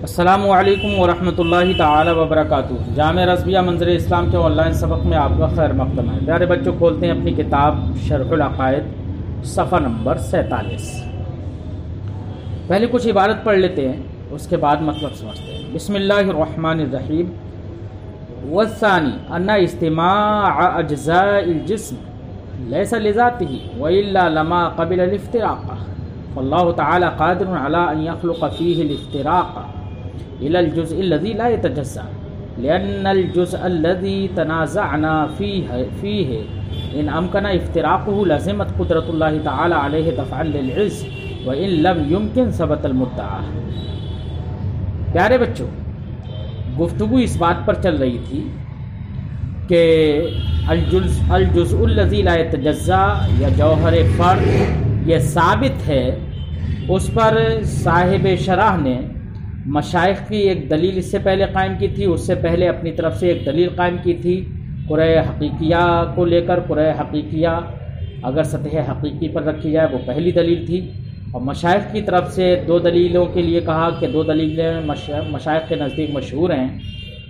السلام علیکم ورحمۃ اللہ تعالی وبرکاتہ۔ جامعہ رضویہ منظر اسلام کے آن لائن سبق میں آپ کا خیر مقدم ہے۔ پیارے بچوں، کھولتے ہیں اپنی کتاب شرح العقائد صفحہ نمبر 47۔ پہلے کچھ عبارت پڑھ لیتے ہیں، اس کے بعد مطلب سمجھتے ہیں۔ بسم اللہ الرحمن الرحیم۔ والثانی ان اجتماع اجزاء الجسم لیس لذاته والا لما قبل الافتراق، فاللہ تعالی قادر علی ان يخلق فیہ الافتراق إلى الجزء الذي لا يتجزأ، لأن الجزء الذي تنازعنا فيه إن أمكن افتراقه لزمت قدرة الله تعالى عليه دفعا للعز وإن لم يمكن ثبت المدعى۔ پیارے بچوں، گفتگو اس بات پر چل رہی تھی کہ الجزء الذي لا يتجزأ یا جوہر فرد یہ ثابت ہے، اس پر صاحب شرح نے مشائخ کی ایک دلیل اس سے پہلے قائم کی تھی، اس سے پہلے اپنی طرف سے ایک دلیل قائم کی تھی قرۂ حقیقیہ کو لے کر۔ قرۂ حقیقیہ اگر سطح حقیقی پر رکھی جائے وہ پہلی دلیل تھی، اور مشائخ کی طرف سے دو دلیلوں کے لیے کہا کہ دو دلیلیں مشائخ کے نزدیک مشہور ہیں۔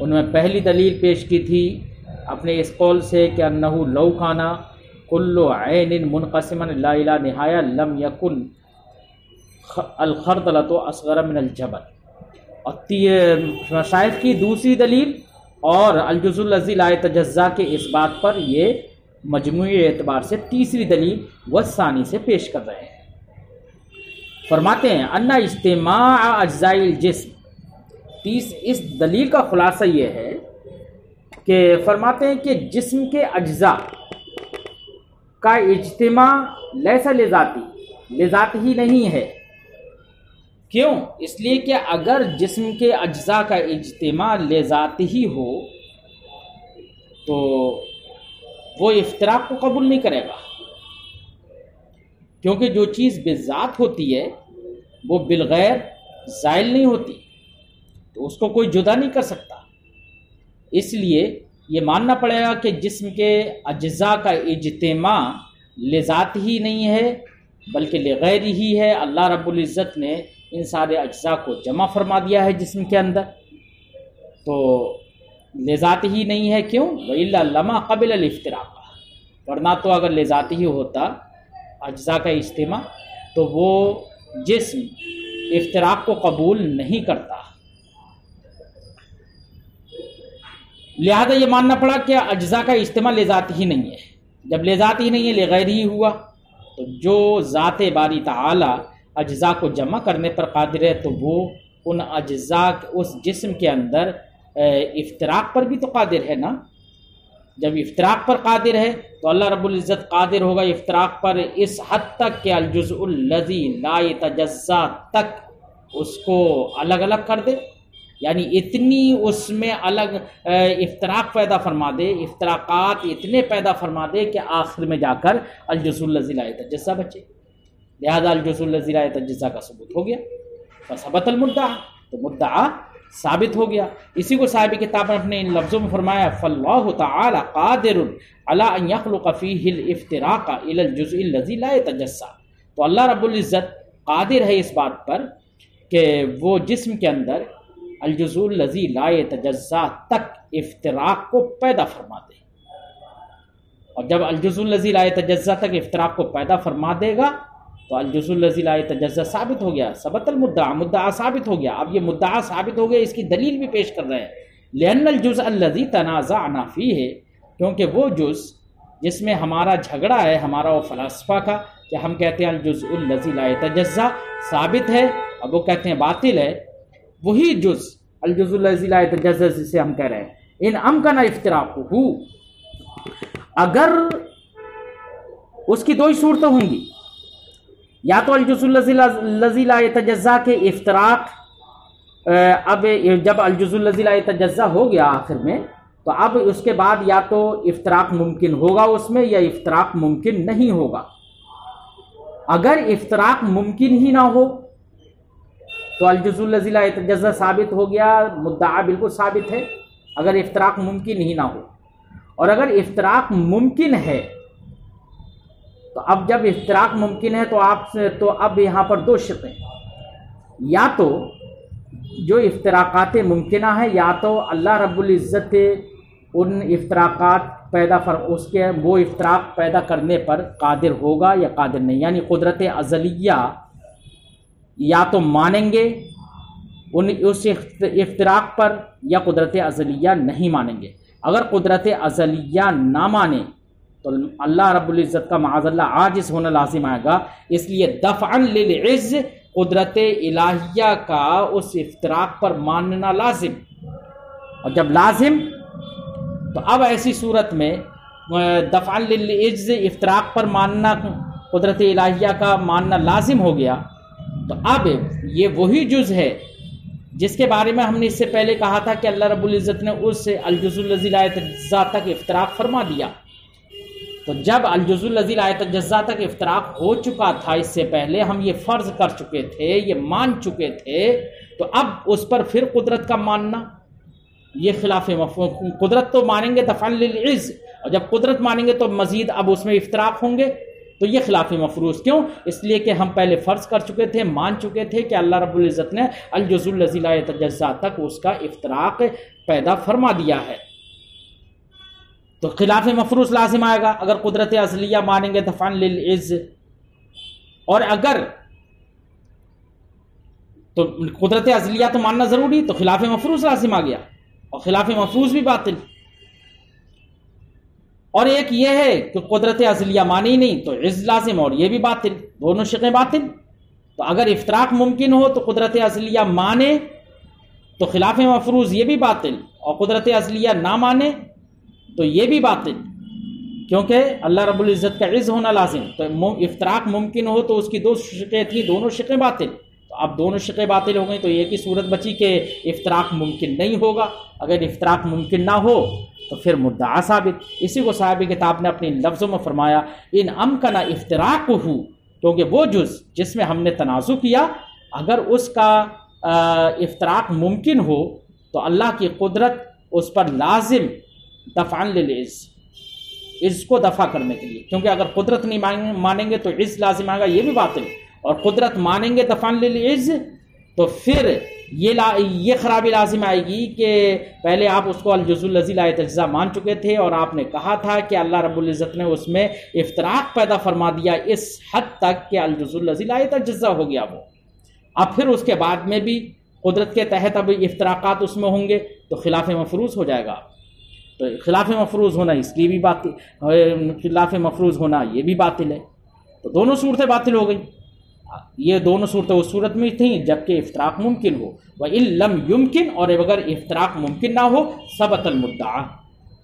ان میں پہلی دلیل پیش کی تھی اپنے اس قول سے کہ انہو لو کانا کل عین منقسما لا الہ نہایہ لم یکن الخردلۃ اصغر من الجبل۔ اور مشائخ کی دوسری دلیل اور الجزء الذی لا یتجزا کے اس بات پر یہ مجموعی اعتبار سے تیسری دلیل والثانی سے پیش کر رہے ہیں۔ فرماتے ہیں ان اجتماع اجزاء الجسم، اس دلیل کا خلاصہ یہ ہے کہ فرماتے ہیں کہ جسم کے اجزاء کا اجتماع لیس لذات ہی نہیں ہے۔ کیوں؟ اس لیے کہ اگر جسم کے اجزاء کا اجتماع لذات ہی ہو تو وہ افتراق کو قبول نہیں کرے گا، کیونکہ جو چیز بذات ہوتی ہے وہ بالغیر زائل نہیں ہوتی، تو اس کو کوئی جدا نہیں کر سکتا۔ اس لیے یہ ماننا پڑے گا کہ جسم کے اجزاء کا اجتماع لذات ہی نہیں ہے بلکہ لغیر ہی ہے۔ اللہ رب العزت نے ان سارے اجزاء کو جمع فرما دیا ہے جسم کے اندر، تو لذات ہی نہیں ہے۔ کیوں؟ وَإِلَّا لَمَا قَبِلَ الْإِفْتِرَاقَ، ورنہ تو اگر لذات ہی ہوتا اجزاء کا اجتماع تو وہ جسم افتراق کو قبول نہیں کرتا۔ لہذا یہ ماننا پڑا کہ اجزاء کا اجتماع لذات ہی نہیں ہے۔ جب لذات ہی نہیں ہے، لغیر ہی ہوا، تو جو ذات باری تعالی اجزاء کو جمع کرنے پر قادر ہے تو وہ ان اجزاء اس جسم کے اندر افتراق پر بھی تو قادر ہے نا۔ جب افتراق پر قادر ہے تو اللہ رب العزت قادر ہوگا افتراق پر اس حد تک کہ الجزء الذی لا یتجزا تک اس کو الگ الگ کر دے، یعنی اتنی اس میں الگ افتراق پیدا فرما دے، افتراقات اتنے پیدا فرما دے کہ آخر میں جا کر الجزء الذی لا یتجزا بچے۔ لہذا الجزء الذی لا یتجزا کا ثبوت ہو گیا، فثبت المدعا، تو مدعا ثابت ہو گیا۔ اسی کو صاحب کتاب نے اپنے ان لفظوں میں فرمایا فاللہ تعالی قادر علی ان یخلق فیہ الافتراق الی الجزء الذی لا یتجزا، تو اللہ رب العزت قادر ہے اس بات پر کہ وہ جسم کے اندر الجزء الذی لا یتجزا تک افتراق کو پیدا فرما دے، اور جب الجزء الذی لا یتجزا تک افتراق کو پیدا فرما دے گا تو الجزء الذی لا یتجزا ثابت ہو گیا، ثبت المدعا، مدعا ثابت ہو گیا۔ اب یہ مدعا ثابت ہو گیا، اس کی دلیل بھی پیش کر رہے ہیں۔ لأن الجزء الذی تنازعنا فیہ، کیونکہ وہ جز جس میں ہمارا جھگڑا ہے، ہمارا وہ فلسفہ کا کہ ہم کہتے ہیں الجزء الذی لا یتجزا ثابت ہے اور وہ کہتے ہیں باطل ہے، وہی جز الجزء الذی لا یتجزا جسے ہم کہہ رہے ہیں ان امکن افتراقہ، اگر اس کی دو ہی صورتیں ہوں گی، یا تو الجزء الذی لا یتجزا کے افتراق، اب جب الجزء الذی لا یتجزا ہو گیا آخر میں تو اب اس کے بعد یا تو افتراق ممکن ہوگا اس میں یا افتراق ممکن نہیں ہوگا۔ اگر افتراق ممکن ہی نہ ہو تو الجزء الذی لا یتجزا ثابت ہو گیا، مدعا بالکل ثابت ہے اگر افتراق ممکن ہی نہ ہو، اور اگر افتراق ممکن ہے تو اب جب افتراق ممکن ہے تو اب یہاں پر دو شق ہیں، یا تو جو افتراقات ممکنہ ہیں یا تو اللہ رب العزت ان افتراقات وہ افتراق پیدا کرنے پر قادر ہوگا یا قادر نہیں، یعنی قدرت ازلیہ یا تو مانیں گے اس افتراق پر یا قدرت ازلیہ نہیں مانیں گے۔ اگر قدرت ازلیہ نہ مانے تو اللہ رب العزت کا معاذ اللہ عاجز ہونا لازم آئے گا، اس لیے دفعا للعز قدرت الہیہ کا اس افتراق پر ماننا لازم، اور جب لازم تو اب ایسی صورت میں دفعا للعز افتراق پر ماننا، قدرت الہیہ کا ماننا لازم ہو گیا، تو اب یہ وہی جز ہے جس کے بارے میں ہم نے اس سے پہلے کہا تھا کہ اللہ رب العزت نے اس الجزء الذی لا یتجزا تک افتراق فرما دیا۔ تو جب الجزء الذی لا یتجزا تک افتراق ہو چکا تھا، اس سے پہلے ہم یہ فرض کر چکے تھے، یہ مان چکے تھے، تو اب اس پر پھر قدرت کا ماننا یہ خلاف مفہوم۔ قدرت تو مانیں گے دفعا للعز، اور جب قدرت مانیں گے تو مزید اب اس میں افتراق ہوں گے، تو یہ خلاف مفروض کیوں؟ اس لیے کہ ہم پہلے فرض کر چکے تھے، مان چکے تھے کہ اللہ رب العزت نے الجزء الذی لا یتجزا تک اس کا افتراق پیدا فرما دیا ہے، تو خلاف مفروض لازم آئے گا اگر قدرت ازلیہ مانیں گے دفعا للعز۔ اور اگر تو قدرت ازلیہ تو ماننا ضروری، تو خلاف مفروض لازم آ گیا، اور خلاف مفروض بھی باطل۔ اور ایک یہ ہے کہ قدرت ازلیہ مانی نہیں تو عز لازم، اور یہ بھی باطل، دونوں شقیں باطل۔ تو اگر افتراق ممکن ہو تو قدرت ازلیہ مانے تو خلاف مفروض یہ بھی باطل، اور قدرت ازلیہ نہ مانے تو یہ بھی باطل، کیونکہ اللہ رب العزت کا عز ہونا لازم۔ تو افتراق ممکن ہو تو اس کی دو شقیں تھیں، دونوں شقیں باطل، تو اب دونوں شقیں باطل ہو گئیں، تو ایک ہی صورت بچی کہ افتراق ممکن نہیں ہوگا۔ اگر افتراق ممکن نہ ہو تو پھر مدعا ثابت۔ اسی کو صاحب کتاب نے اپنے لفظوں میں فرمایا ان امکن افتراقہ، کیونکہ وہ جز جس میں ہم نے تنازع کیا اگر اس کا افتراق ممکن ہو تو اللہ کی قدرت اس پر لازم دفعا للعز، عز کو دفع کرنے کے لیے، کیونکہ اگر قدرت نہیں مانیں گے تو عز لازم آئے گا، یہ بھی باطل، اور قدرت مانیں گے دفعا للعز تو پھر یہ خرابی لازم آئے گی کہ پہلے آپ اس کو الجزء الذی لا یتجزا مان چکے تھے، اور آپ نے کہا تھا کہ اللہ رب العزت نے اس میں افتراق پیدا فرما دیا اس حد تک کہ الجزء الذی لا یتجزا ہو گیا وہ۔ اب پھر اس کے بعد میں بھی قدرت کے تحت اب افتراقات اس میں ہوں گے تو خلاف مفروض ہو جائے گا۔ تو خلاف مفروض ہونا اس لیے بھی باطل، خلاف مفروض ہونا یہ بھی باطل ہے، تو دونوں صورتیں باطل ہو گئیں۔ یہ دونوں صورتیں اس صورت میں تھیں جبکہ افتراق ممکن ہو، وَإِن لَمْ يُمْكِن، اور اگر افتراق ممکن نہ ہو ثبت المدعا،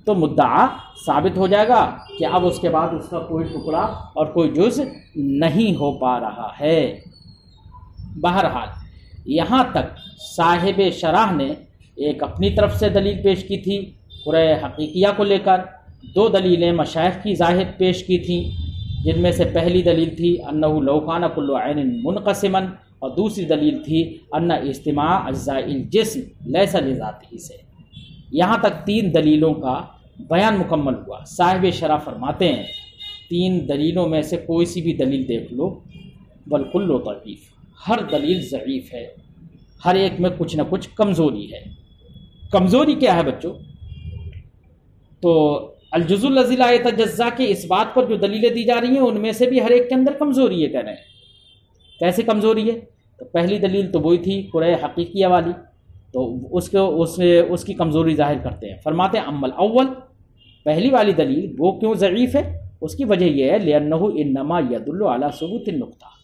تو مدعا ثابت ہو جائے گا کہ اب اس کے بعد اس کا کوئی ٹکڑا اور کوئی جز نہیں ہو پا رہا ہے۔ بہرحال یہاں تک صاحب شرح نے ایک اپنی طرف سے دلیل پیش کی تھی قرآن حقیقیہ کو لے کر، دو دلیلیں مشائخ کی ظاہر پیش کی تھیں، جن میں سے پہلی دلیل تھی انہو لو کان کل عین منقسما، اور دوسری دلیل تھی ان اجتماع اجزاء الجسم لیس لذاتہ سے۔ یہاں تک تین دلیلوں کا بیان مکمل ہوا۔ صاحب شرح فرماتے ہیں تین دلیلوں میں سے کوئی سی بھی دلیل دیکھ لو بالکل ضعیف، ہر دلیل ضعیف ہے، ہر ایک میں کچھ نہ کچھ کمزوری ہے۔ کمزوری کیا ہے بچوں؟ تو الجزء الذی لا یتجزا کے اس بات پر جو دلیلیں دی جا رہی ہیں ان میں سے بھی ہر ایک کے اندر کمزوری ہے، کہہ رہے ہیں۔ کیسے کمزوری ہے؟ تو پہلی دلیل تو وہی تھی قرآن حقیقیہ والی، تو اس کی کمزوری ظاہر کرتے ہیں۔ فرماتے ہیں عمل اول، پہلی والی دلیل وہ کیوں ضعیف ہے؟ اس کی وجہ یہ ہے لأنہ انما يدل على ثبوت النقطہ،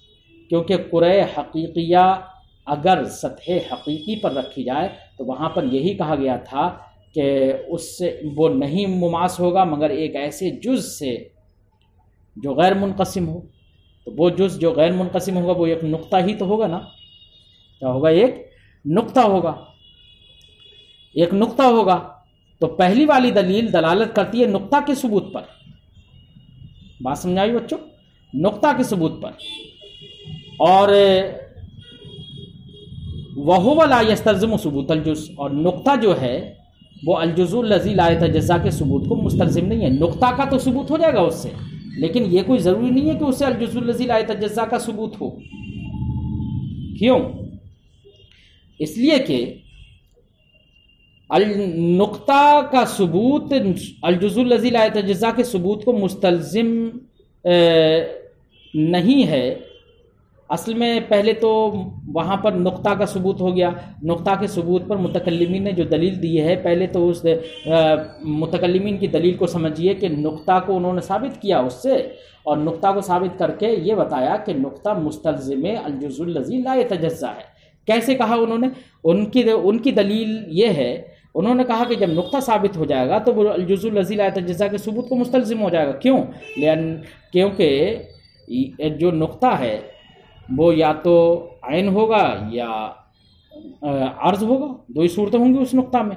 کیونکہ قرآن حقیقیہ اگر سطح حقیقی پر رکھی جائے تو وہاں پر یہی کہا گیا تھا کہ اس سے وہ نہیں مماس ہوگا مگر ایک ایسے جز سے جو غیر منقسم ہو، تو وہ جز جو غیر منقسم ہوگا وہ ایک نقطہ ہی تو ہوگا نا، کیا ہوگا؟ ایک نقطہ ہوگا، ایک نقطہ ہوگا۔ تو پہلی والی دلیل دلالت کرتی ہے نقطہ کے ثبوت پر، بات سمجھائی بچوں؟ نقطہ کے ثبوت پر، اور وَهُوَ لَا يَسْتَلْزِمُ ثُبُوتَ الْجُزْءِ، اور نقطہ جو ہے وہ الجزء الذی لا یتجزا کے ثبوت کو مستلزم نہیں ہے۔ نقطہ کا تو ثبوت ہو جائے گا اس سے، لیکن یہ کوئی ضروری نہیں ہے کہ اس سے الجزء الذی لا یتجزا کا ثبوت ہو۔ کیوں؟ اس لیے کہ النقطہ کا ثبوت الجزء الذی لا یتجزا کے ثبوت کو مستلزم نہیں ہے. اصل میں پہلے تو وہاں پر نقطہ کا ثبوت ہو گیا. نقطہ کے ثبوت پر متکلمین نے جو دلیل دی ہے، پہلے تو اس متکلمین کی دلیل کو سمجھیے کہ نقطہ کو انہوں نے ثابت کیا اس سے، اور نقطہ کو ثابت کر کے یہ بتایا کہ نقطہ مستلزم الجزء الذی لا یتجزا ہے. کیسے کہا انہوں نے؟ ان کی دلیل یہ ہے، انہوں نے کہا کہ جب نقطہ ثابت ہو جائے گا تو وہ الجزء الذی لا یتجزا کے ثبوت کو مستلزم ہو جائے گا. کیوں؟ کیونکہ جو نقطہ ہے وہ یا تو عین ہوگا یا عرض ہوگا، دو ہی صورتیں ہوں گی اس نقطہ میں.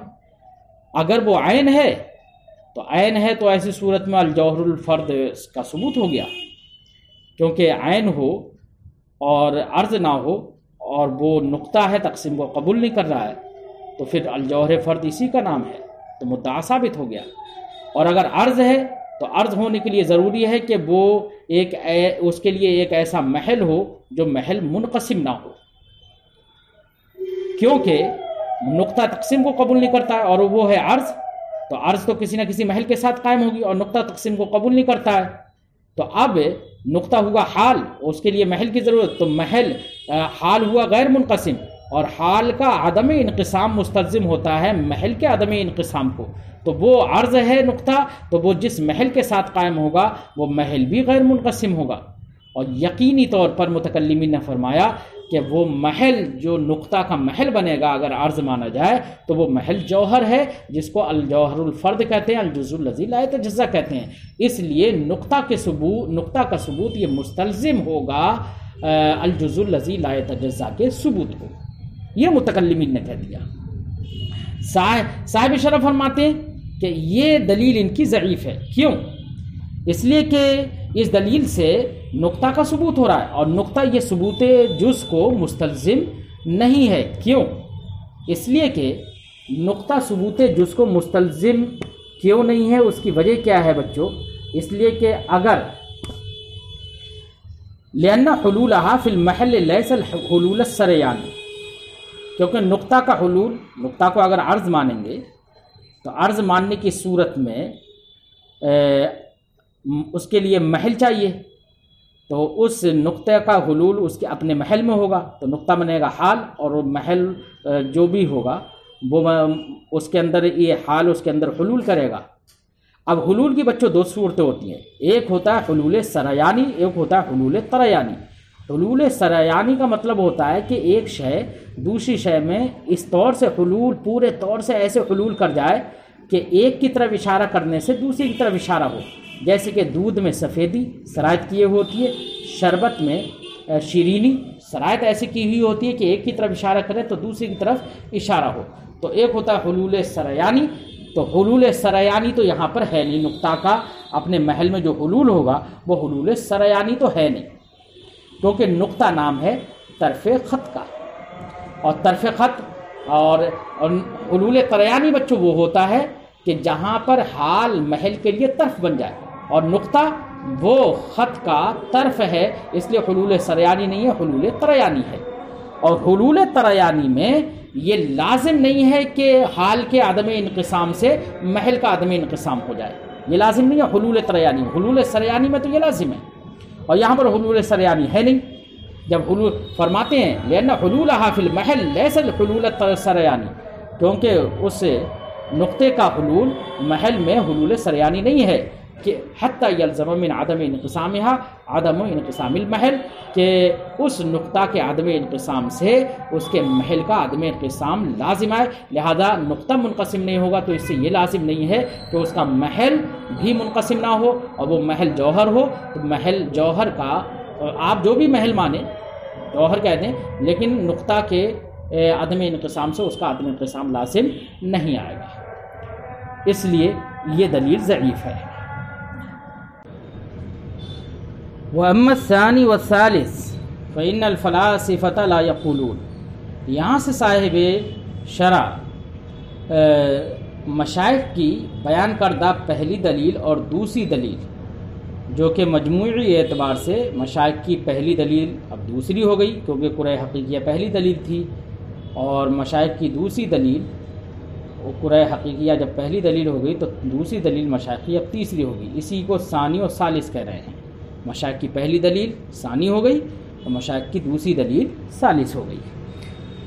اگر وہ عین ہے تو ایسی صورت میں الجوہر الفرد کا ثبوت ہو گیا، کیونکہ عین ہو اور عرض نہ ہو اور وہ نقطہ ہے تقسیم کو قبول نہیں کر رہا ہے، تو پھر الجوہر فرد اسی کا نام ہے، تو مدعا ثابت ہو گیا. اور اگر عرض ہے تو عرض ہونے کے لیے ضروری ہے کہ وہ اس کے لیے ایک ایسا محل ہو جو محل منقسم نہ ہو، کیونکہ نقطہ تقسیم کو قبول نہیں کرتا ہے اور وہ ہے عرض. تو عرض تو کسی نہ کسی محل کے ساتھ قائم ہوگی، اور نقطہ تقسیم کو قبول نہیں کرتا ہے. تو اب نقطہ ہوا حال، اس کے لیے محل کی ضرورت، تو محل حال ہوا غیر منقسم، اور حال کا عدم انقسام مستلزم ہوتا ہے محل کے عدم انقسام کو. تو وہ عرض ہے نقطہ، تو وہ جس محل کے ساتھ قائم ہوگا وہ محل بھی غیر منقسم ہوگا. اور یقینی طور پر متکلمین نے فرمایا کہ وہ محل جو نقطہ کا محل بنے گا اگر عرض مانا جائے تو وہ محل جوہر ہے، جس کو الجوہر الفرد کہتے ہیں، الجزء الذی لا یتجزا کہتے ہیں. اس لیے نقطہ کا ثبوت یہ مستلزم ہوگا الجزء الذی لا یتجزا کے ثبوت کو. یہ متکلمین نے کہہ دیا. صاحب شرف فرماتے ہیں کہ یہ دلیل ان کی ضعیف ہے. کیوں؟ اس لیے کہ اس دلیل سے نقطہ کا ثبوت ہو رہا ہے، اور نقطہ یہ ثبوت جز کو مستلزم نہیں ہے. کیوں؟ اس لیے کہ نقطہ ثبوت جز کو مستلزم کیوں نہیں ہے، اس کی وجہ کیا ہے بچوں؟ اس لیے کہ اگر لأن حلولها فی المحل لیس الحلول السریانی، کیونکہ نقطہ کا حلول، نقطہ کو اگر عرض مانیں گے تو عرض ماننے کی صورت میں اس کے لیے محل چاہیے، تو اس نقطہ کا حلول اس کے اپنے محل میں ہوگا، تو نقطہ بنے گا حال، اور وہ محل جو بھی ہوگا وہ اس کے اندر یہ حال اس کے اندر حلول کرے گا. اب حلول کی بچوں دو صورتیں ہوتی ہیں، ایک ہوتا ہے حلول سریانی، ایک ہوتا ہے حلول طریانی. حلول سریانی کا مطلب ہوتا ہے کہ ایک شے دوسری شے میں اس طور سے حلول، پورے طور سے ایسے حلول کر جائے کہ ایک کی طرف اشارہ کرنے سے دوسری کی طرف اشارہ ہو. جیسے کہ دودھ میں سفیدی سرایت کیے ہوتی ہے، شربت میں شیرینی سرایت ایسی کی ہوئی ہوتی ہے کہ ایک کی طرف اشارہ کرے تو دوسری کی طرف اشارہ ہو. تو ایک ہوتا ہے حلول سریانی. تو حلول سریانی تو یہاں پر ہے نہیں، نقطہ کا اپنے محل میں جو حلول ہوگا وہ حلول سریانی تو ہے نہیں، کیونکہ نقطہ نام ہے طرف خط کا، اور طرف خط اور حلول طریانی بچوں وہ ہوتا ہے کہ جہاں پر حال محل کے لیے طرف بن جائے، اور نقطہ وہ خط کا طرف ہے، اس لیے حلول سریانی نہیں ہے، حلول طریانی ہے. اور حلول طریانی میں یہ لازم نہیں ہے کہ حال کے عدم انقسام سے محل کا عدم انقسام ہو جائے، یہ لازم نہیں ہے حلول طریانی. حلول سریانی میں تو یہ لازم ہے، اور یہاں پر حلول سریانی ہے نہیں. جب حلول فرماتے ہیں لأن حلولها فی المحل لیس الحلول السریانی، کیونکہ اس نقطے کا حلول محل میں حلول سریانی نہیں ہے، کہ حتی یلزم من عدم انقسامها عدم انقسام المحل، کہ اس نقطہ کے عدم انقسام سے اس کے محل کا عدم انقسام لازم ہے. لہذا نقطہ منقسم نہیں ہوگا تو اس سے یہ لازم نہیں ہے کہ اس کا محل بھی منقسم نہ ہو، اور وہ محل جوہر ہو. تو محل جوہر کا آپ جو بھی محل مانیں جوہر کہہ دیں، لیکن نقطہ کے عدم انقسام سے اس کا عدم انقسام لازم نہیں آئے گا. اس لیے یہ دلیل ضعیف ہے. وَأَمَّا الثَّانِي وَالثَّالِث فَإِنَّ الْفَلَاسِفَةَ لَا يَقُولُونَ. یہاں سے صاحب شرح مشائخ کی بیان کردہ پہلی دلیل اور دوسری دلیل، جو کہ مجموعی اعتبار سے مشائخ کی پہلی دلیل اب دوسری ہو گئی، کیونکہ قرآن حقیقیہ پہلی دلیل تھی، اور مشائخ کی دوسری دلیل قرۂ حقیقیہ جب پہلی دلیل ہو گئی تو دوسری دلیل مشائخی اب تیسری ہوگی. اسی کو ثانی و ثالث کہہ رہے ہیں. مشائخ کی پہلی دلیل ثانی ہو گئی اور مشائخ کی دوسری دلیل ثالث ہو گئی.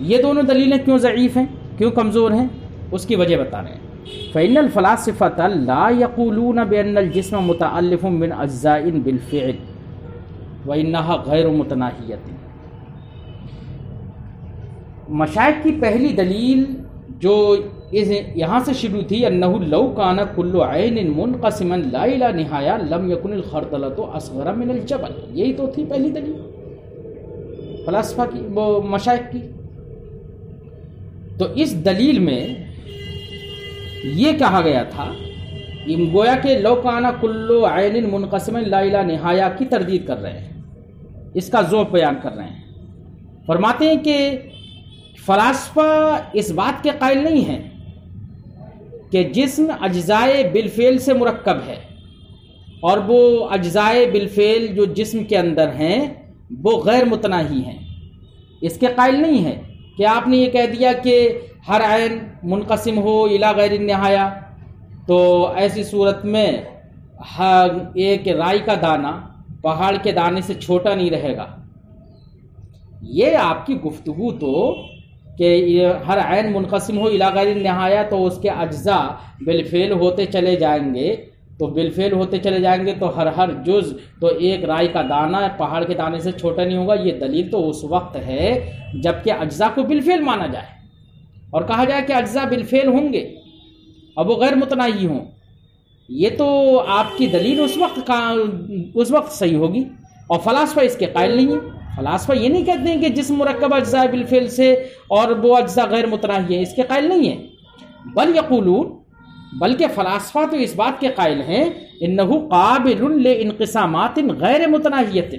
یہ دونوں دلیلیں کیوں ضعیف ہیں، کیوں کمزور ہیں، اس کی وجہ بتا رہے ہیں. فإن الفلاسفة لا يقولون بأن الجسم متألف من أجزاء بالفعل وإنها غیر متناہیۃ. مشائخ کی پہلی دلیل جو یہاں سے شروع تھی انہ لو کان کل عین منقسما لا الى نہایہ لم یکن الخردلۃ اصغر من الجبل. یہی تو تھی پہلی دلیل فلاسفہ کی، وہ مشائخ کی. تو اس دلیل میں یہ کہا گیا تھا گویا کہ لو کان کل عین منقسما لا الى نہایہ کی تردید کر رہے ہیں، اس کا ذوق بیان کر رہے ہیں. فرماتے ہیں کہ فلاسفہ اس بات کے قائل نہیں ہیں کہ جسم اجزائے بالفعل سے مرکب ہے اور وہ اجزائے بالفعل جو جسم کے اندر ہیں وہ غیر متناہی ہیں. اس کے قائل نہیں ہے کہ آپ نے یہ کہہ دیا کہ ہر عین منقسم ہو الی غیر النہایہ، تو ایسی صورت میں ایک رائی کا دانہ پہاڑ کے دانے سے چھوٹا نہیں رہے گا. یہ آپ کی گفتگو تو کہ ہر عین منقسم ہو الی غیر النہایہ تو اس کے اجزاء بالفعل ہوتے چلے جائیں گے، تو بالفعل ہوتے چلے جائیں گے تو ہر جز تو ایک رائی کا دانہ پہاڑ کے دانے سے چھوٹا نہیں ہوگا. یہ دلیل تو اس وقت ہے جب کہ اجزاء کو بالفعل مانا جائے اور کہا جائے کہ اجزاء بالفعل ہوں گے اور وہ غیر متناہی ہوں. یہ تو آپ کی دلیل اس وقت صحیح ہوگی. اور فلاسفہ اس کے قائل نہیں ہیں. فلاسفہ یہ نہیں کہتے ہیں کہ جسم مرکب اجزاء بالفعل سے اور وہ اجزاء غیر متناہی ہیں، اس کے قائل نہیں ہیں. بل یقولون، بلکہ فلاسفہ تو اس بات کے قائل ہیں انہ قابل لانقسامات غیر متناہیۃ،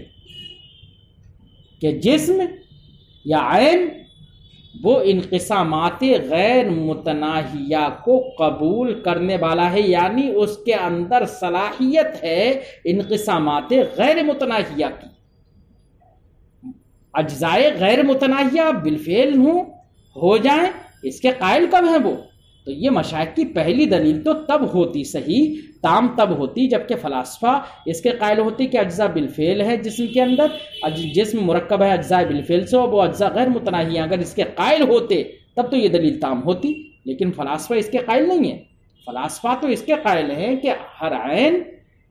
کہ جسم یا عین وہ انقسامات غیر متناہیہ کو قبول کرنے والا ہے، یعنی اس کے اندر صلاحیت ہے انقسامات غیر متناہیہ کی. اجزائے غیر متناہیہ بالفعل ہو جائیں، اس کے قائل کب ہیں وہ؟ تو یہ مشائخ کی پہلی دلیل تو تب ہوتی صحیح، تام تب ہوتی جبکہ فلاسفہ اس کے قائل ہوتی کہ اجزاء بالفعل ہے جسم کے اندر، جسم مرکب ہے اجزاء بالفعل سے اور وہ اجزاء غیر متناہی ہیں. اگر اس کے قائل ہوتے تب تو یہ دلیل تام ہوتی، لیکن فلاسفہ اس کے قائل نہیں ہیں. فلاسفہ تو اس کے قائل ہیں کہ ہر عین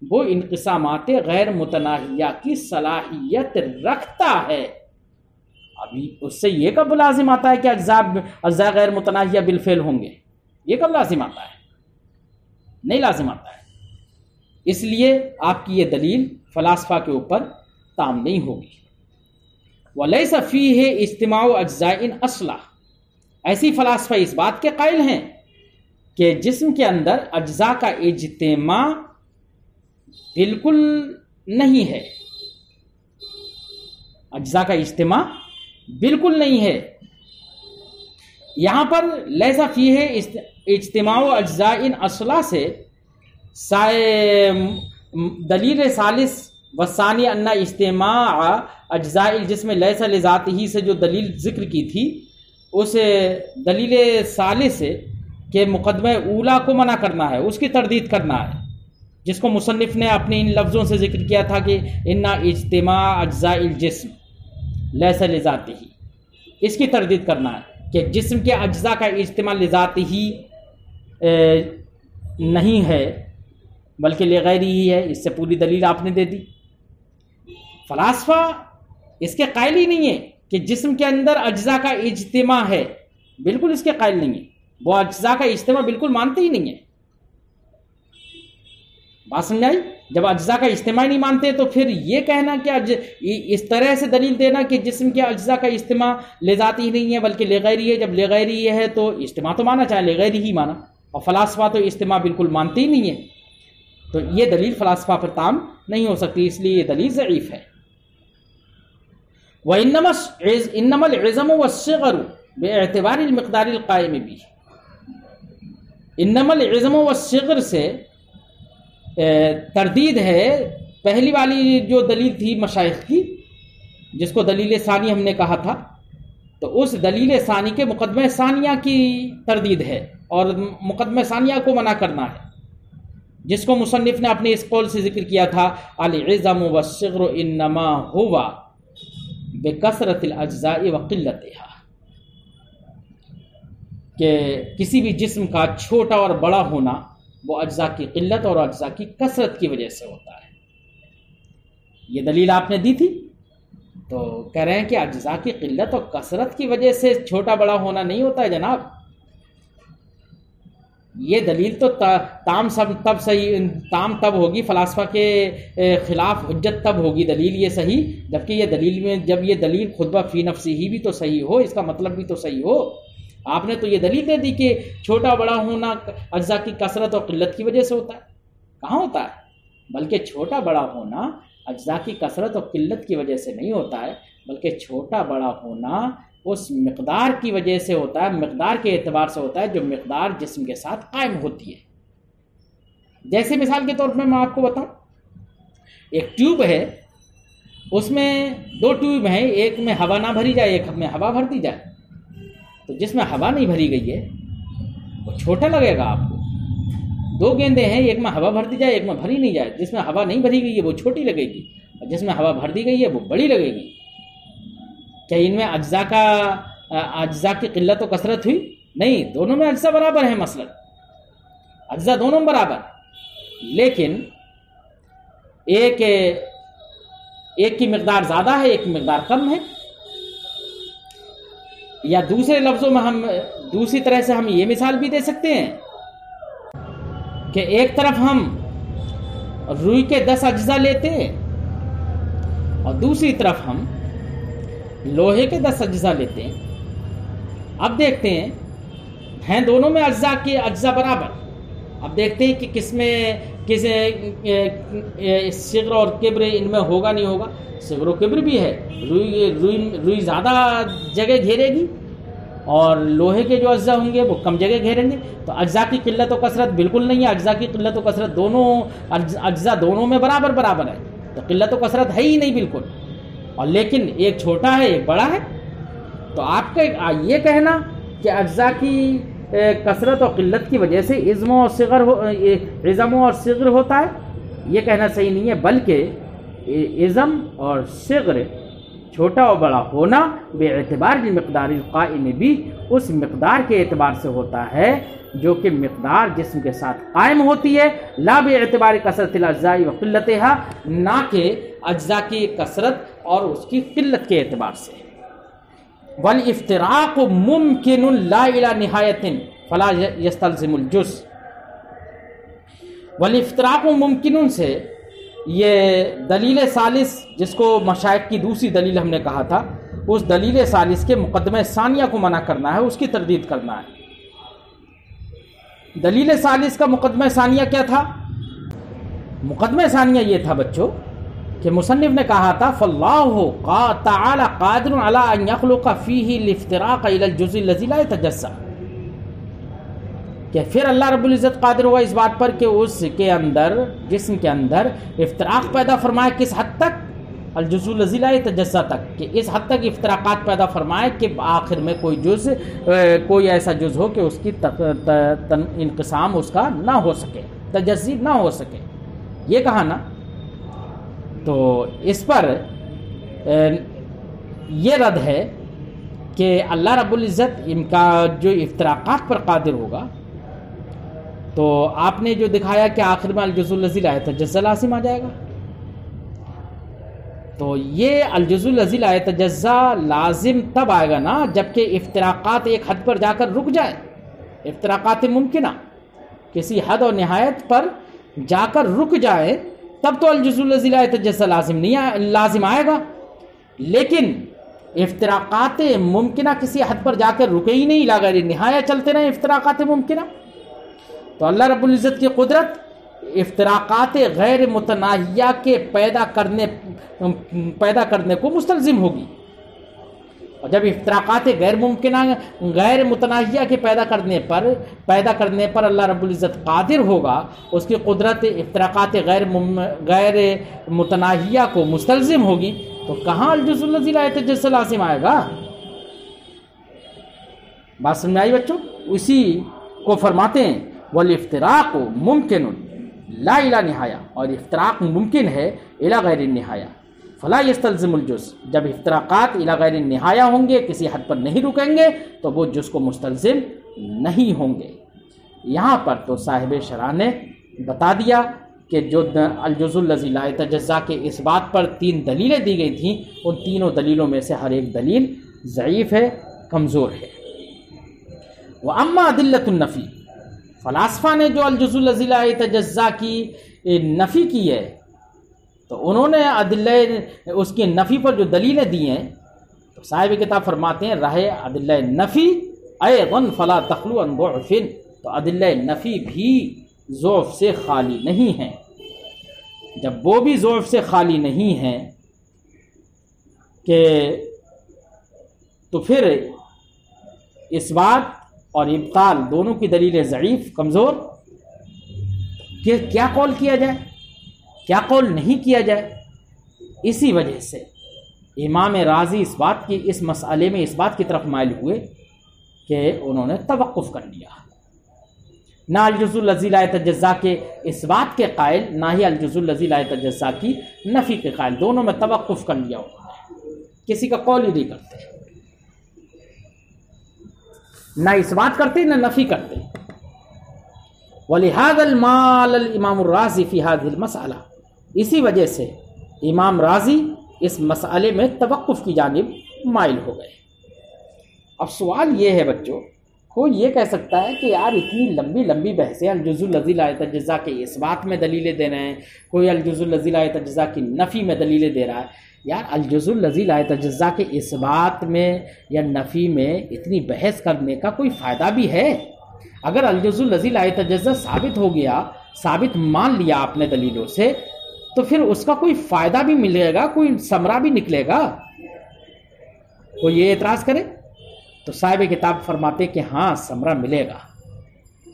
وہ انقسامات غیر متناہیہ کی صلاحیت رکھتا ہے. ابھی اس سے یہ کب لازم آتا ہے کہ اجزاء غیر متناہیہ بالفعل ہوں گے؟ یہ کب لازم آتا ہے؟ نہیں لازم آتا ہے. اس لیے آپ کی یہ دلیل فلاسفہ کے اوپر تام نہیں ہوگی. وَلَيْسَ فِيهِ اجتماع اجزاء اصلا، ایسی فلاسفہ اس بات کے قائل ہیں کہ جسم کے اندر اجزاء کا اجتماع بالکل نہیں ہے. اجزاء کا اجتماع بالکل نہیں ہے. یہاں پر لیسا فیہ اجتماع اجزاء اصلا سے دلیل ثالث والثانی ان اجتماع اجزاء الجسم لیسا لذاتہ سے جو دلیل ذکر کی تھی، اس دلیل ثالث کے مقدمہ اولا کو منع کرنا ہے، اس کی تردید کرنا ہے، جس کو مصنف نے اپنے ان لفظوں سے ذکر کیا تھا کہ ان اجتماع اجزاء الجسم لیسا لذاتہ، اس کی تردید کرنا ہے کہ جسم کے اجزاء کا اجتماع لذات ہی نہیں ہے بلکہ لغیر ہی ہے. اس سے پوری دلیل آپ نے دے دی. فلاسفہ اس کے قائل ہی نہیں ہے کہ جسم کے اندر اجزاء کا اجتماع ہے، بالکل اس کے قائل نہیں ہے. وہ اجزاء کا اجتماع بالکل مانتے ہی نہیں ہیں. بات سمجھائی؟ جب اجزاء کا اجتماع نہیں مانتے تو پھر یہ کہنا کہ اس طرح سے دلیل دینا کہ جسم کے اجزاء کا اجتماع لذاتی ہی نہیں ہے بلکہ لغیری ہے. جب لغیری ہے تو اجتماع تو مانا چاہے لغیری ہی مانا، اور فلاسفہ تو اجتماع بالکل مانتے ہی نہیں ہے. تو یہ دلیل فلاسفہ پر تام نہیں ہو سکتی، اس لیے یہ دلیل ضعیف ہے. وَإِنَّمَا الْعِظَمُ وَالصِّغَرُ بِاعْتِبَارِ الْمِقْدَارِ الْقَائِمِ بِهِ. انما العظم والصغر سے تردید ہے پہلی والی جو دلیل تھی مشائخ کی، جس کو دلیل ثانی ہم نے کہا تھا تو اس دلیل ثانی کے مقدمہ ثانیہ کی تردید ہے اور مقدمہ ثانیہ کو منع کرنا ہے، جس کو مصنف نے اپنے اس قول سے ذکر کیا تھا العظم والصغر انما ہوا بکثرت الاجزاء وقلتها، کہ کسی بھی جسم کا چھوٹا اور بڑا ہونا وہ اجزاء کی قلت اور اجزاء کی کثرت کی وجہ سے ہوتا ہے۔ یہ دلیل آپ نے دی تھی، تو کہہ رہے ہیں کہ اجزاء کی قلت اور کثرت کی وجہ سے چھوٹا بڑا ہونا نہیں ہوتا ہے جناب۔ یہ دلیل تو تام تب ہوگی، فلاسفہ کے خلاف حجت تب ہوگی دلیل یہ صحیح، جبکہ یہ دلیل میں جب یہ دلیل خود بفی نفسی ہی بھی تو صحیح ہو، اس کا مطلب بھی تو صحیح ہو۔ آپ نے تو یہ دلیل دے دی کہ چھوٹا بڑا ہونا اجزاء کی کثرت اور قلت کی وجہ سے ہوتا ہے، کہاں ہوتا ہے؟ بلکہ چھوٹا بڑا ہونا اجزاء کی کثرت اور قلت کی وجہ سے نہیں ہوتا ہے، بلکہ چھوٹا بڑا ہونا اس مقدار کی وجہ سے ہوتا ہے، مقدار کے اعتبار سے ہوتا ہے جو مقدار جسم کے ساتھ قائم ہوتی ہے۔ جیسے مثال کے طور پر میں آپ کو بتاؤں، ایک ٹیوب ہے، اس میں دو ٹیوب ہیں، ایک میں ہوا نہ بھری جائے ایک میں ہوا بھر دی جائے، تو جس میں ہوا نہیں بھری گئی ہے وہ چھوٹا لگے گا آپ کو۔ دو گیندیں ہیں، ایک میں ہوا بھر دی جائے ایک میں بھری نہیں جائے، جس میں ہوا نہیں بھری گئی ہے وہ چھوٹی لگے گی اور جس میں ہوا بھر دی گئی ہے وہ بڑی لگے گی۔ کیا ان میں اجزاء کی قلت و کثرت ہوئی؟ نہیں، دونوں میں اجزاء برابر ہیں، مثلا اجزاء دونوں برابر، لیکن ایک کی مقدار زیادہ ہے ایک کی مقدار کم ہے۔ یا دوسرے لفظوں میں ہم دوسری طرح سے ہم یہ مثال بھی دے سکتے ہیں کہ ایک طرف ہم روئی کے 10 اجزاء لیتے ہیں اور دوسری طرف ہم لوہے کے 10 اجزاء لیتے ہیں۔ اب دیکھتے ہیں دونوں میں اجزاء برابر، اب دیکھتے ہیں کہ کس صغر اور کبر ان میں ہوگا نہیں ہوگا۔ صغر و کبر بھی ہے، روئی زیادہ جگہ گھیرے گی اور لوہے کے جو اجزاء ہوں گے وہ کم جگہ گھیریں گے، تو اجزاء کی قلت و کثرت بالکل نہیں ہے، اجزاء کی قلت و کثرت دونوں اجزاء دونوں میں برابر ہے، تو قلت و کثرت ہے ہی نہیں بالکل، اور لیکن ایک چھوٹا ہے ایک بڑا ہے۔ تو آپ کا یہ کہنا کہ اجزاء کی کثرت اور قلت کی وجہ سے عظم اور صغر ہوتا ہے، یہ کہنا صحیح نہیں ہے، بلکہ عظم اور صغر چھوٹا اور بڑا ہونا بے اعتبار مقدار القائم بھی اس مقدار کے اعتبار سے ہوتا ہے جو کہ مقدار جسم کے ساتھ قائم ہوتی ہے، لا بے اعتبار کثرت الاجزاء و قلتها، نہ کہ اجزاء کی کثرت اور اس کی قلت کے اعتبار سے۔ والافتراق ممکن لا الى نہایت فلا یستلزم الجزء، والافتراق ممکن سے یہ دلیل ثالث جس کو مشائخ کی دوسری دلیل ہم نے کہا تھا، اس دلیل ثالث کے مقدمہ ثانیہ کو منع کرنا ہے، اس کی تردید کرنا ہے۔ دلیل ثالث کا مقدمہ ثانیہ کیا تھا؟ مقدمہ ثانیہ یہ تھا بچوں کہ مصنف نے کہا تھا فاللہ تعالی قادر علی ان یخلق فیہ الافتراق الی الجزء الذی لا یتجزأ، کہ پھر اللہ رب العزت قادر ہوا اس بات پر کہ اس کے اندر جسم کے اندر افتراق پیدا فرمائے، کس حد تک؟ الجزء الذی لا یتجزأ تک، کہ اس حد تک افتراقات پیدا فرمائے کہ آخر میں کوئی ایسا جز ہو کہ اس کی انقسام اس کا نہ ہو سکے، تجزی نہ ہو سکے، یہ کہا نا۔ تو اس پر یہ رد ہے کہ اللہ رب العزت ان کا جو افتراقات پر قادر ہوگا، تو آپ نے جو دکھایا کہ آخر میں الجزء الذی لا یتجزأ لازم آ جائے گا، تو یہ الجزء الذی لا یتجزأ لازم تب آئے گا نا جبکہ افتراقات ایک حد پر جا کر رک جائے، افتراقات ممکنہ کسی حد اور نہایت پر جا کر رک جائے، تب تو الجزء الذی لا یتجزأ لازم آئے گا، لیکن افتراقات ممکنہ کسی حد پر جا کر رکے ہی نہیں، لغیر نہایت چلتے رہے افتراقات ممکنہ، تو اللہ رب العزت کی قدرت افتراقات غیر متناہیہ کے پیدا کرنے کو مستلزم ہوگی، اور جب افتراقات غیر متناہیہ کے پیدا کرنے پر اللہ رب العزت قادر ہوگا، اس کی قدرت افتراقات غیر متناہیہ کو مستلزم ہوگی، تو کہاں الجزء الذی لا یتجزأ لازم آئے گا؟ بات سمجھ آئی بچوں؟ اسی کو فرماتے ہیں والافتراق ممکن لا الی نہایہ، اور افتراق ممکن ہے الی غیر النہایہ، فلا یستلزم الجز، جب افتراقات الی غیر النہایہ ہوں گے، کسی حد پر نہیں رکیں گے تو وہ جز کو مستلزم نہیں ہوں گے۔ یہاں پر تو صاحب شرح نے بتا دیا کہ جو الجزء الذی لا یتجزا کے اس بات پر 3 دلیلیں دی گئی تھیں، ان تینوں دلیلوں میں سے ہر ایک دلیل ضعیف ہے، کمزور ہے۔ وَأَمَّا أَدِلَّةُ النَّفِي، فلاسفہ نے جو الجزء الذی لا یتجزا کی نفی کی ہے، تو انہوں نے ادلہ اس کی نفی پر جو دلیلیں دی ہیں، تو صاحب کتاب فرماتے ہیں رہے ادلہ نفی ایضاً فلا تخلو عن ضعف، تو ادلہ نفی بھی ضعف سے خالی نہیں ہیں۔ جب وہ بھی ضعف سے خالی نہیں ہیں کہ تو پھر اس بات اور ابطال دونوں کی دلیل ضعیف، کمزور، کہ کیا قول کیا جائے، کیا قول نہیں کیا جائے؟ اسی وجہ سے امام رازی اس مسئلے میں اس بات کی طرف مائل ہوئے کہ انہوں نے توقف کر لیا، نہ الجزء الذی لا یتجزا کے اس بات کے قائل، نہ ہی الجزء الذی لا یتجزا کی نفی کے قائل، دونوں میں توقف کر لیا انہوں نے، کسی کا قول ہی نہیں کرتے، نہ اس بات کرتے نہ نفی کرتے۔ وَلِهَذَا الْمَالَ الْإِمَامُ الرَّازِي فِي هَذِهِ الْمَسْأَلَةِ، اسی وجہ سے امام راضی اس مسئلے میں توقف کی جانب مائل ہو گئے۔ اب سوال یہ ہے بچوں، کوئی یہ کہہ سکتا ہے کہ یار اتنی لمبی لمبی بحثیں، الجزء الذی لا یتجزا کے اس بات میں دلیلیں دے رہے ہیں، کوئی الجزء الذی لا یتجزا کی نفی میں دلیلیں دے رہا ہے، یار الجزء الذی لا یتجزا کے اس بات میں یا نفی میں اتنی بحث کرنے کا کوئی فائدہ بھی ہے؟ اگر الجزء الذی لا یتجزا ثابت ہو گیا، ثابت مان لیا آپ نے دلیلوں سے، تو پھر اس کا کوئی فائدہ بھی ملے گا، کوئی ثمرہ بھی نکلے گا؟ کوئی یہ اعتراض کرے؟ تو صاحب کتاب فرماتے کہ ہاں ثمرہ ملے گا۔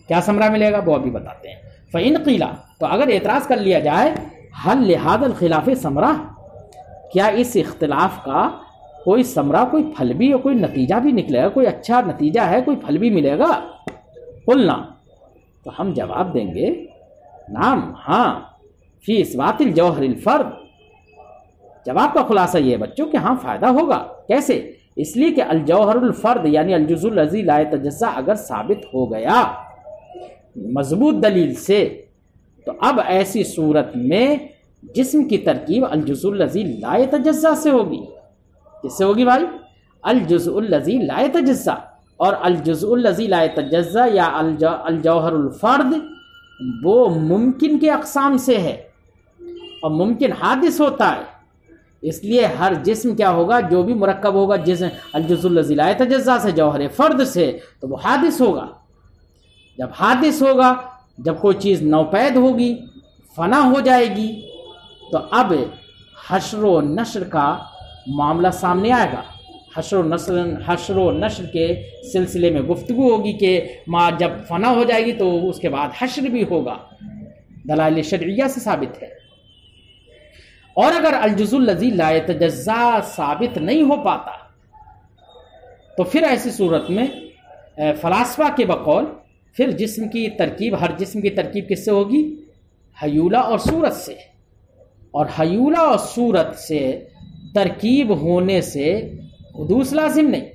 کیا ثمرہ ملے گا وہ ابھی بتاتے ہیں۔ فَإِنْ قِيلَ، تو اگر اعتراض کر لیا جائے، هل لهذا الخلاف ثمرہ، کیا اس اختلاف کا کوئی ثمرہ، کوئی پھل بھی اور کوئی نتیجہ بھی نکلے گا، کوئی اچھا نتیجہ ہے، کوئی پھل بھی ملے گا؟ قلنا، تو ہم جواب دیں گے نعم، ہاں، فی اثبات الجوہر الفرد، جواب کا خلاصہ یہ ہے بچوں کہ ہاں فائدہ ہوگا۔ کیسے؟ اس لیے کہ الجوہر الفرد یعنی الجزء الذی لا یتجزا اگر ثابت ہو گیا مضبوط دلیل سے، تو اب ایسی صورت میں جسم کی ترکیب الجزء الذی لا یتجزا سے ہوگی۔ کس سے ہوگی بھائی؟ الجزء الذی لا یتجزا، اور الجزء الذی لا یتجزا یا الجوہر الفرد وہ ممکن کے اقسام سے ہے، اور ممکن حادث ہوتا ہے، اس لیے ہر جسم کیا ہوگا، جو بھی مرکب ہوگا جسم الجزء الذی لا یتجزا سے، جوہر فرد سے، تو وہ حادث ہوگا۔ جب حادث ہوگا، جب کوئی چیز نوپید ہوگی، فنا ہو جائے گی، تو اب حشر و نشر کا معاملہ سامنے آئے گا۔ حشر و نشر کے سلسلے میں گفتگو ہوگی کہ جب فنا ہو جائے گی تو اس کے بعد حشر بھی ہوگا، دلائل شرعیہ سے ثابت ہے۔ اور اگر الجزء الذی لا یتجزا ثابت نہیں ہو پاتا، تو پھر ایسی صورت میں فلاسفہ کے بقول پھر جسم کی ترکیب، ہر جسم کی ترکیب کس سے ہوگی؟ حیولہ اور صورت سے، اور حیولہ اور صورت سے ترکیب ہونے سے حدوث لازم نہیں،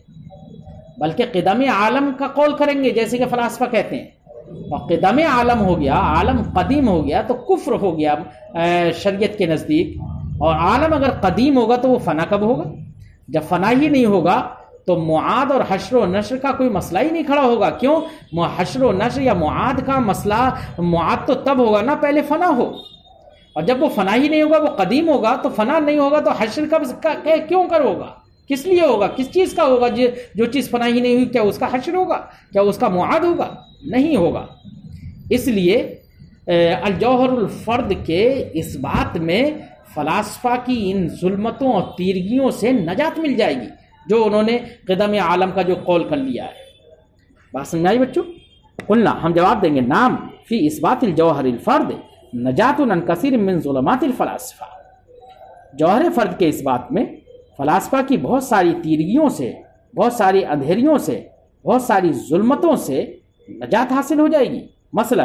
بلکہ قدم عالم کا قول کریں گے، جیسے کہ فلاسفہ کہتے ہیں، اور قدم عالم ہو گیا، عالم قدیم ہو گیا تو کفر ہو گیا شریعت کے نزدیک، اور عالم اگر قدیم ہوگا تو وہ فنا کب ہوگا؟ جب فنا ہی نہیں ہوگا تو معاد اور حشر و نشر کا کوئی مسئلہ ہی نہیں کھڑا ہوگا۔ کیوں؟ حشر و نشر یا معاد کا مسئلہ، معاد تو تب ہوگا نا پہلے فنا ہو، اور جب وہ فنا ہی نہیں ہوگا، وہ قدیم ہوگا، تو فنا نہیں ہوگا تو حشر کیوں کر ہوگا؟ کس لیے ہوگا؟ کس چیز کا ہوگا؟ جو چیز فنا ہی نہیں ہوئی، کیا اس کا حشر ہوگا؟ کیا اس کا معاد ہوگا؟ نہیں ہوگا۔ اس لیے الجوہر الفرد کے اس بات میں فلاسفہ کی ان ظلمتوں اور تیرگیوں سے نجات مل جائے گی جو انہوں نے قدم عالم کا جو قول کر لیا ہے۔ بات سمجھائی بچوں؟ قلنا، ہم جواب دیں گے نعم فی اثبات الجوہر الفرد نجات عن کثیر من ظلمات الفلاسفہ، جوہر فرد کے اس بات میں فلاسفہ کی بہت ساری تیرگیوں سے، بہت ساری اندھیریوں سے بہت ساری ظلمتوں سے نجات حاصل ہو جائے گی۔ مثلا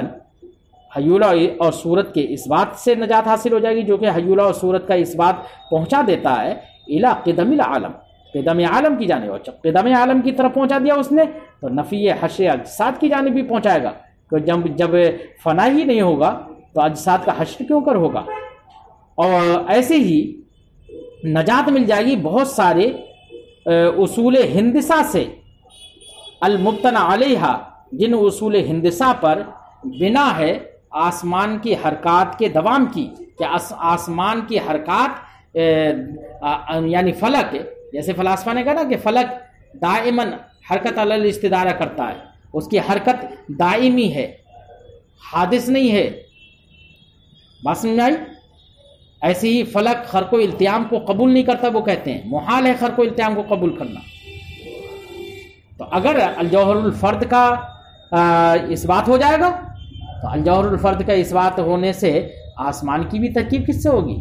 حیولہ اور صورت کے اس بات سے نجات حاصل ہو جائے گی جو کہ حیولہ اور صورت کا اس بات پہنچا دیتا ہے الی قدم العالم، قدم عالم کی جانب، اور جب قدم عالم کی طرف پہنچا دیا اس نے تو نفی حشر اجساد کی جانب بھی پہنچائے گا، کہ جب فنا ہی نہیں ہوگا تو اجساد کا حشر کیوں کر ہوگا۔ اور ایسے ہی نجات مل جائے گی بہت سارے اصول ہندسہ سے، المبتنی علیہا، جن اصول ہندسہ پر بنا ہے آسمان کی حرکات کے دوام کی، کہ آسمان کی حرکات یعنی فلک، جیسے فلاسفہ نے کہا نا کہ فلک دائماً حرکت علی الاستدارہ کرتا ہے، اس کی حرکت دائمی ہے، حادث نہیں ہے، بات سمجھ آئی؟ ایسے ہی فلک خرق و التیام کو قبول نہیں کرتا، وہ کہتے ہیں محال ہے خرق و التیام کو قبول کرنا۔ تو اگر الجوہر الفرد کا اس بات ہو جائے گا تو الجوہر الفرد کا اس بات ہونے سے آسمان کی بھی ترکیب کس سے ہوگی؟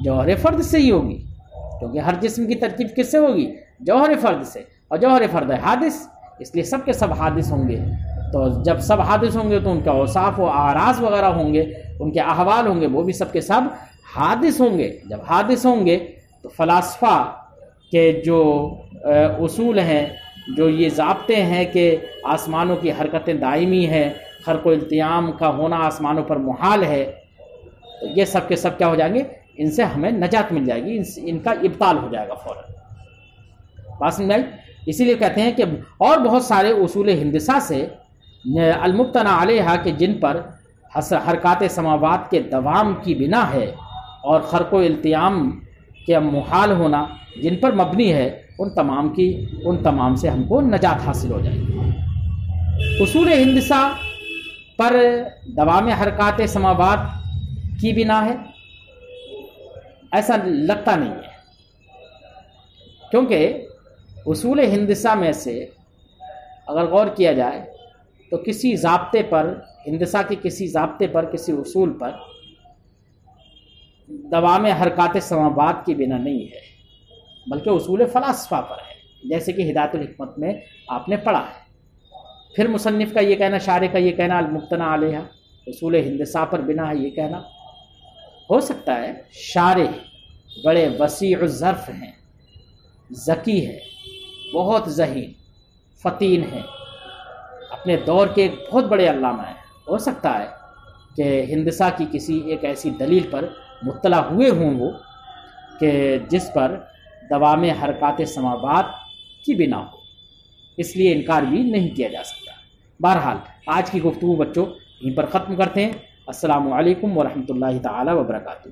جوہر فرد سے ہی ہوگی، کیونکہ ہر جسم کی ترکیب کس سے ہوگی؟ جوہر فرد سے، اور جوہر فرد ہے حادث، اس لیے سب کے سب حادث ہوں گے۔ تو جب سب حادث ہوں گے تو ان کا اوصاف و اعراض وغیرہ ہوں گے، ان کے احوال ہوں گے، وہ بھی سب کے سب حادث ہوں گے۔ جب حادث ہوں گے تو فلاسفہ کے جو اصول ہیں، جو یہ ضابطے ہیں کہ آسمانوں کی حرکتیں دائمی ہیں، خرق و التیام کا ہونا آسمانوں پر محال ہے، تو یہ سب کے سب کیا ہو جائیں گے؟ ان سے ہمیں نجات مل جائے گی، ان کا ابطال ہو جائے گا فوراً۔ بات سمجھ آئی؟ اسی لیے کہتے ہیں کہ اور بہت سارے اصول ہندسہ سے المبتنی علیہا، کہ جن پر حرکات سماوات کے دوام کی بنا ہے اور خرق و التیام کے محال ہونا جن پر مبنی ہے، ان تمام سے ہم کو نجات حاصل ہو جائے گی۔ اصول ہندسہ پر دوام حرکات سماوات کی بنا ہے ایسا لگتا نہیں ہے، کیونکہ اصول ہندسہ میں سے اگر غور کیا جائے تو کسی ضابطے پر، ہندسہ کے کسی ضابطے پر، کسی اصول پر دوام حرکات سماوات کی بنا نہیں ہے، بلکہ اصول فلاسفہ پر ہے، جیسے کہ ہدایت الحکمت میں آپ نے پڑھا ہے۔ پھر مصنف کا یہ کہنا، شارح کا یہ کہنا المبتنی علیہا اصول ہندسہ پر بنا ہے، یہ کہنا ہو سکتا ہے شارح بڑے وسیع الظرف ہیں، ذکی ہے، بہت ذہین فطین ہیں، اپنے دور کے ایک بہت بڑے علامہ ہیں، ہو سکتا ہے کہ ہندسہ کی کسی ایک ایسی دلیل پر مطلع ہوئے ہوں وہ کہ جس پر دوام حرکات سماوات کی بنا ہو، اس لیے انکار بھی نہیں کیا جا سکتا۔ بہرحال آج کی گفتگو بچوں یہیں پر ختم کرتے ہیں۔ السلام علیکم ورحمۃ اللہ تعالی وبرکاتہ۔